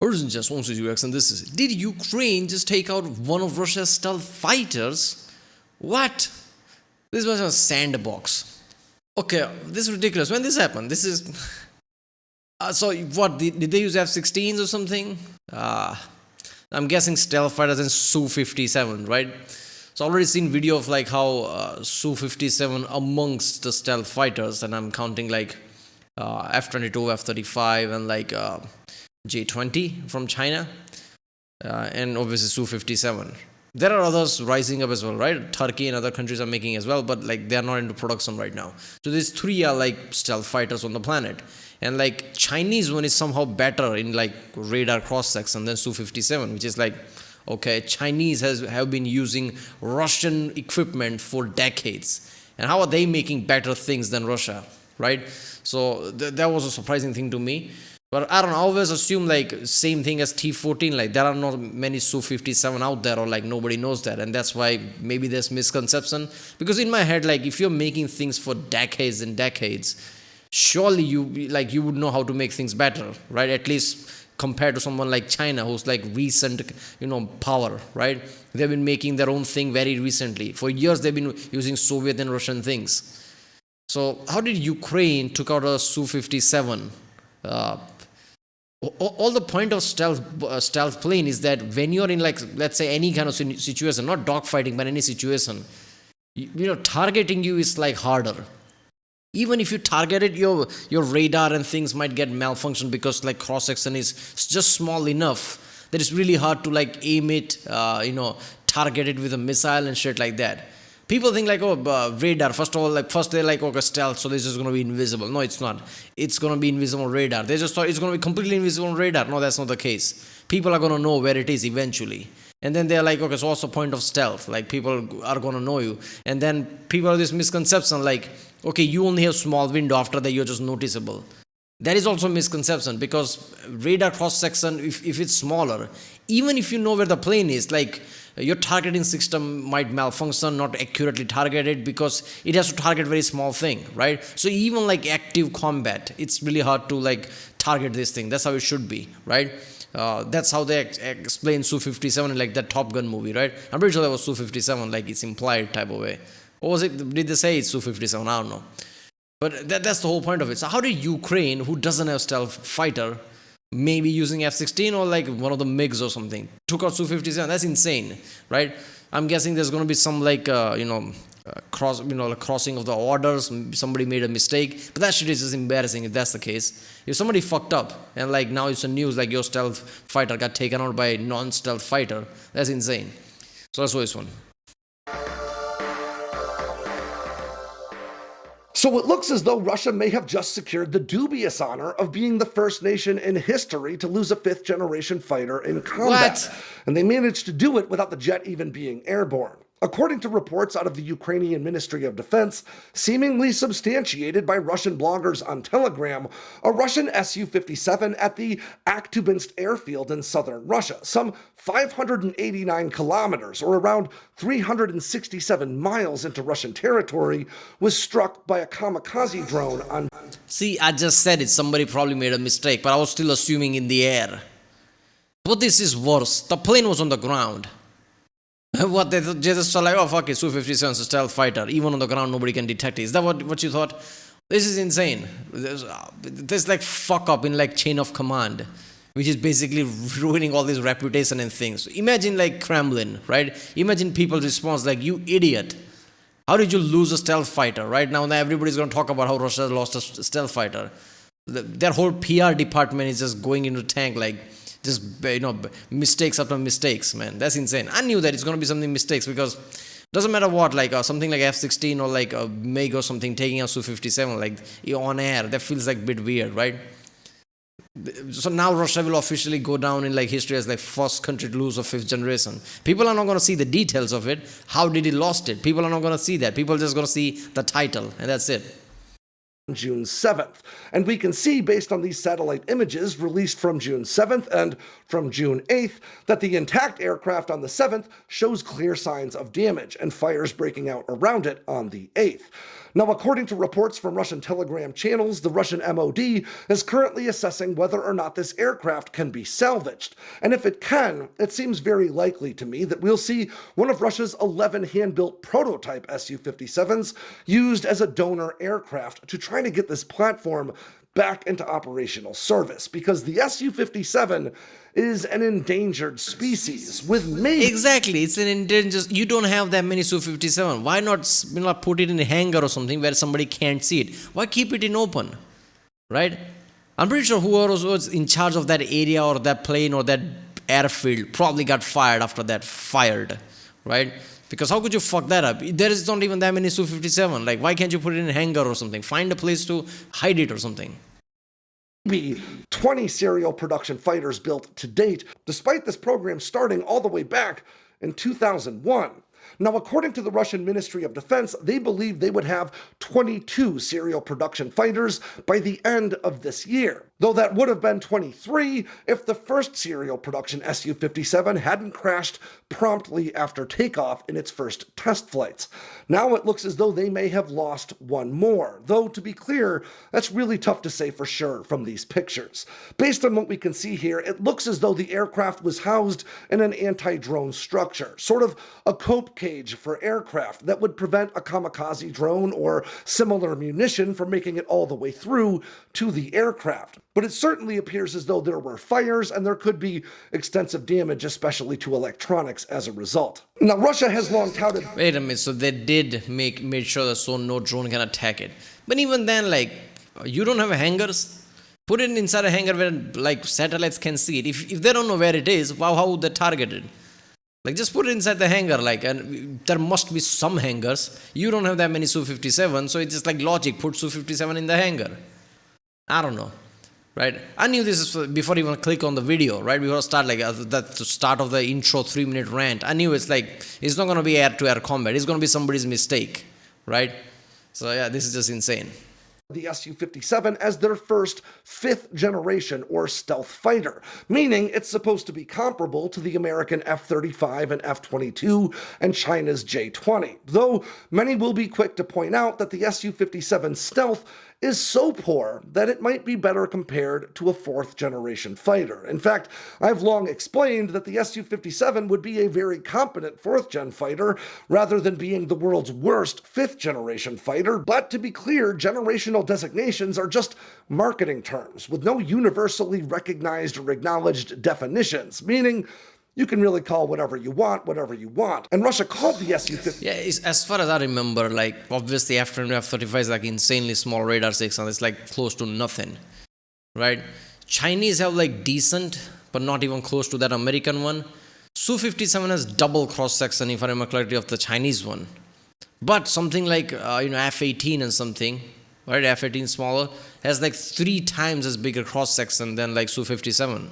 Urgent just wants to UX, and this is, did Ukraine just take out one of Russia's stealth fighters? What? This was a Sandboxx. Okay, this is ridiculous. When this happened? This is. So what? Did they use F-16s or something? I'm guessing stealth fighters in Su-57, right? So I already seen video of like how Su-57 amongst the stealth fighters, and I'm counting like F-22, F-35, and like J-20 from China, and obviously Su-57. There are others rising up as well, right? Turkey and other countries are making as well, but like they are not into production right now. So these three are like stealth fighters on the planet, and like Chinese one is somehow better in like radar cross section than Su-57, which is like, okay, Chinese have been using Russian equipment for decades, and how are they making better things than Russia, right? So that was a surprising thing to me. But I don't know, I always assume like same thing as T-14, like there are not many Su-57 out there, or like nobody knows that, and that's why maybe there's misconception. Because in my head, like if you're making things for decades and decades, surely you would know how to make things better, right? At least compared to someone like China, who's like recent, power, right? They've been making their own thing very recently. For years, they've been using Soviet and Russian things. So how did Ukraine took out a Su-57? All the point of stealth plane is that when you're in like, let's say, any kind of situation, not dogfighting, but any situation, targeting you is like harder. Even if you targeted your radar and things might get malfunction because like cross section is just small enough that it's really hard to like aim it, target it with a missile and shit like that. People think like, radar. First of all, first they're like, okay, stealth, so this is going to be invisible. No, it's not. It's going to be invisible on radar. They just thought it's going to be completely invisible on radar. No, that's not the case. People are going to know where it is eventually. And then they're like, okay, so what's the point of stealth? Like, people are going to know you. And then people have this misconception like, okay, you only have small window, after that you're just noticeable. That is also a misconception, because radar cross section, if it's smaller, even if you know where the plane is, like your targeting system might malfunction, not accurately targeted, because it has to target very small thing, right? So even like active combat, it's really hard to like target this thing. That's how it should be, right? That's how they explain Su-57 in like that Top Gun movie, right? I'm pretty sure that was Su-57, like it's implied type of way. Or was it? Did they say it's Su-57? I don't know. But that's the whole point of it. So how did Ukraine, who doesn't have stealth fighter, maybe using F-16 or like one of the MiGs or something, took out Su-57? That's insane, right? I'm guessing there's going to be some like, crossing of the orders. Somebody made a mistake. But that shit is just embarrassing if that's the case. If somebody fucked up and like now it's a news like your stealth fighter got taken out by a non-stealth fighter, that's insane. So that's always fun. So it looks as though Russia may have just secured the dubious honor of being the first nation in history to lose a fifth-generation fighter in combat. What? And they managed to do it without the jet even being airborne. According to reports out of the Ukrainian Ministry of Defense, seemingly substantiated by Russian bloggers on Telegram, a Russian Su-57 at the Aktubinsk airfield in southern Russia, some 589 kilometers or around 367 miles into Russian territory, was struck by a kamikaze drone on... See, I just said it. Somebody probably made a mistake, but I was still assuming in the air. But this is worse. The plane was on the ground. What they just thought like, oh fuck it, Su-57 is a stealth fighter. Even on the ground, nobody can detect it. Is that what you thought? This is insane. There's like fuck up in like chain of command, which is basically ruining all this reputation and things. Imagine like Kremlin, right? Imagine people's response like, you idiot. How did you lose a stealth fighter? Right now everybody's going to talk about how Russia lost a stealth fighter. Their whole PR department is just going into tank like, just mistakes after mistakes, man. That's insane. I knew that it's going to be something mistakes, because doesn't matter what, like something like F-16 or like a MiG or something taking out Su-57 like on air, that feels like a bit weird, right? So now Russia will officially go down in like history as like first country to lose a fifth generation. People are not going to see the details of it. How did he lost it? People are not going to see that. People are just going to see the title, and that's it. June 7th. And we can see, based on these satellite images released from June 7th and from June 8th, that the intact aircraft on the 7th shows clear signs of damage and fires breaking out around it on the 8th. Now, according to reports from Russian Telegram channels, the Russian MOD is currently assessing whether or not this aircraft can be salvaged. And if it can, it seems very likely to me that we'll see one of Russia's 11 hand-built prototype Su-57s used as a donor aircraft to try to get this platform back into operational service, because the Su-57 is an endangered species with maybe... Exactly, it's an endangered. You don't have that many Su-57. Why not, put it in a hangar or something where somebody can't see it? Why keep it in open, right? I'm pretty sure whoever was in charge of that area or that plane or that airfield probably got fired after that fired, right? Because how could you fuck that up? There is not even that many Su-57. Like, why can't you put it in a hangar or something? Find a place to hide it or something. Be 20 serial production fighters built to date, despite this program starting all the way back in 2001. Now, according to the Russian Ministry of Defense, they believe they would have 22 serial production fighters by the end of this year, though that would have been 23 if the first serial production Su-57 hadn't crashed promptly after takeoff in its first test flights. Now it looks as though they may have lost one more, though to be clear, that's really tough to say for sure from these pictures. Based on what we can see here, it looks as though the aircraft was housed in an anti-drone structure, sort of a cope cage for aircraft that would prevent a kamikaze drone or similar munition from making it all the way through to the aircraft. But it certainly appears as though there were fires and there could be extensive damage, especially to electronics as a result. Now, Russia has long touted... Wait a minute, so they did made sure that so no drone can attack it. But even then, like, you don't have hangars? Put it inside a hangar where, like, satellites can see it. If they don't know where it is, how would they target it? Like, just put it inside the hangar, like, and there must be some hangars. You don't have that many Su-57, so it's just like logic, put Su-57 in the hangar. I don't know, right? I knew this before even click on the video, right? Before I start, like, the start of the intro 3-minute rant, I knew it's like, it's not going to be air-to-air combat. It's going to be somebody's mistake, right? So, yeah, this is just insane. The Su-57 as their first 5th generation or stealth fighter, meaning it's supposed to be comparable to the American F-35 and F-22 and China's J-20, though many will be quick to point out that the Su-57 stealth is so poor that it might be better compared to a 4th generation fighter. In fact, I've long explained that the Su-57 would be a very competent 4th gen fighter rather than being the world's worst 5th generation fighter, but to be clear, generational designations are just marketing terms with no universally recognized or acknowledged definitions, meaning you can really call whatever you want. And Russia called the Su-57... Yeah, as far as I remember, like, obviously F-22, F-35 is like insanely small radar 6, and it's like close to nothing, right? Chinese have like decent, but not even close to that American one. Su-57 has double cross-section, if I remember correctly, of the Chinese one. But something like, F-18 and something, right? F-18 smaller, has like 3 times as big a cross-section than like Su-57.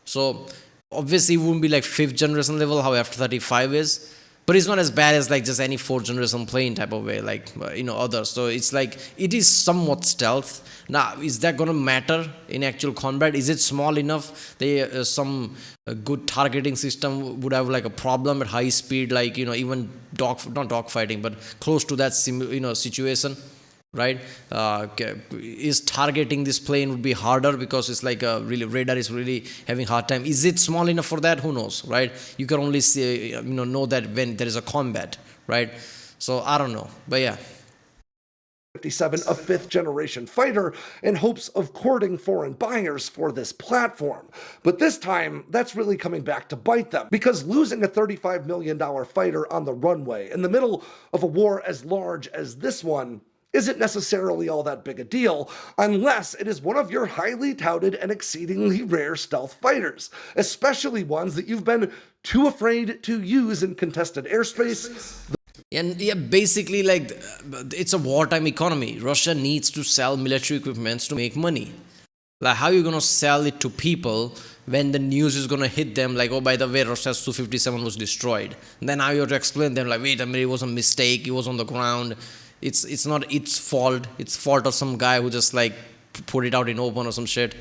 So obviously, it wouldn't be like 5th generation level, how F-35 is, but it's not as bad as like just any 4th generation plane type of way, like, others. So it's like, it is somewhat stealth. Now, is that going to matter in actual combat? Is it small enough? Some good targeting system would have like a problem at high speed, like, even not dogfighting, but close to that, situation. Right? Is targeting this plane would be harder because it's like really radar is really having hard time. Is it small enough for that? Who knows, right? You can only see, know that when there is a combat, right? So I don't know, but yeah. 57, a 5th generation fighter, in hopes of courting foreign buyers for this platform. But this time, that's really coming back to bite them, because losing a $35 million fighter on the runway in the middle of a war as large as this one isn't necessarily all that big a deal, unless it is one of your highly touted and exceedingly rare stealth fighters, especially ones that you've been too afraid to use in contested airspace. And yeah, basically, like, it's a wartime economy. Russia needs to sell military equipments to make money. Like, how are you going to sell it to people when the news is going to hit them, like, oh, by the way, Russia's Su-57 was destroyed. And then now you have to explain them, like, wait a minute, it was a mistake, it was on the ground. It's not its fault. It's fault of some guy who just like put it out in open or some shit.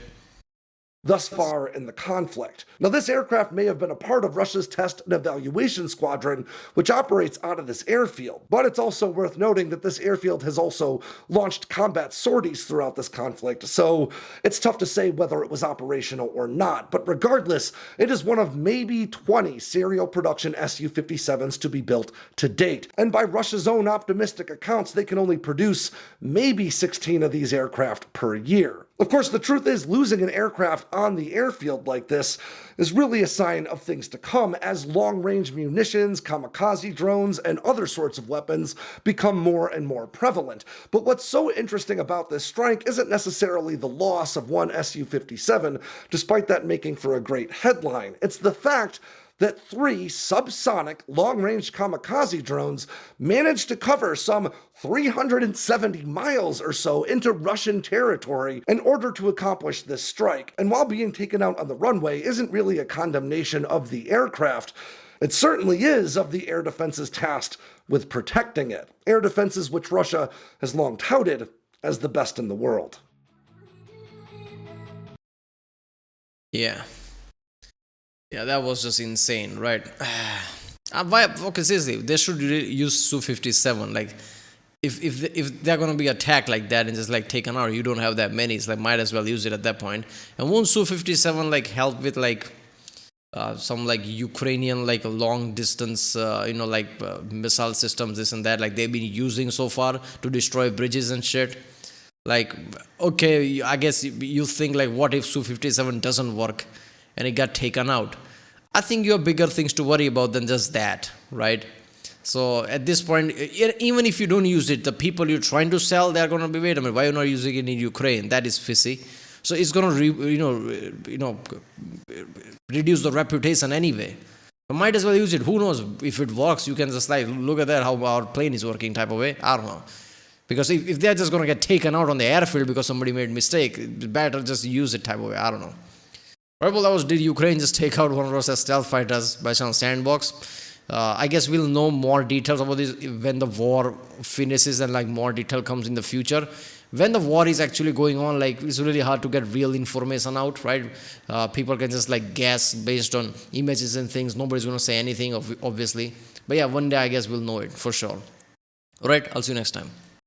thus far in the conflict. Now, this aircraft may have been a part of Russia's test and evaluation squadron, which operates out of this airfield. But it's also worth noting that this airfield has also launched combat sorties throughout this conflict, so it's tough to say whether it was operational or not. But regardless, it is one of maybe 20 serial production Su-57s to be built to date. And by Russia's own optimistic accounts, they can only produce maybe 16 of these aircraft per year. Of course, the truth is, losing an aircraft on the airfield like this is really a sign of things to come as long-range munitions, kamikaze drones, and other sorts of weapons become more and more prevalent. But what's so interesting about this strike isn't necessarily the loss of one Su-57, despite that making for a great headline. It's the fact that 3 subsonic long-range kamikaze drones managed to cover some 370 miles or so into Russian territory in order to accomplish this strike. And while being taken out on the runway isn't really a condemnation of the aircraft, it certainly is of the air defenses tasked with protecting it. Air defenses which Russia has long touted as the best in the world. Yeah. Yeah, that was just insane, right? Okay, seriously, they should use Su-57. Like, if they're gonna be attacked like that and just like taken out, you don't have that many. It's like might as well use it at that point. And won't Su-57 like help with like some like Ukrainian like long distance missile systems, this and that, like they've been using so far to destroy bridges and shit. Like, okay, I guess you think like, what if Su-57 doesn't work and it got taken out? I think you have bigger things to worry about than just that, right? So at this point, even if you don't use it, the people you're trying to sell, they're going to be, wait a minute, why are you not using it in Ukraine? That is fishy. So it's going to reduce the reputation anyway. You might as well use it. Who knows if it works? You can just like look at that, how our plane is working type of way. I don't know. Because if they're just going to get taken out on the airfield because somebody made a mistake, it's better just use it type of way. I don't know. Right, well, that was, did Ukraine just take out one of Russia's stealth fighters by some Sandboxx? I guess we'll know more details about this when the war finishes and like more detail comes in the future. When the war is actually going on, like it's really hard to get real information out, right? People can just like guess based on images and things. Nobody's going to say anything, obviously. But yeah, one day I guess we'll know it for sure. All right, I'll see you next time.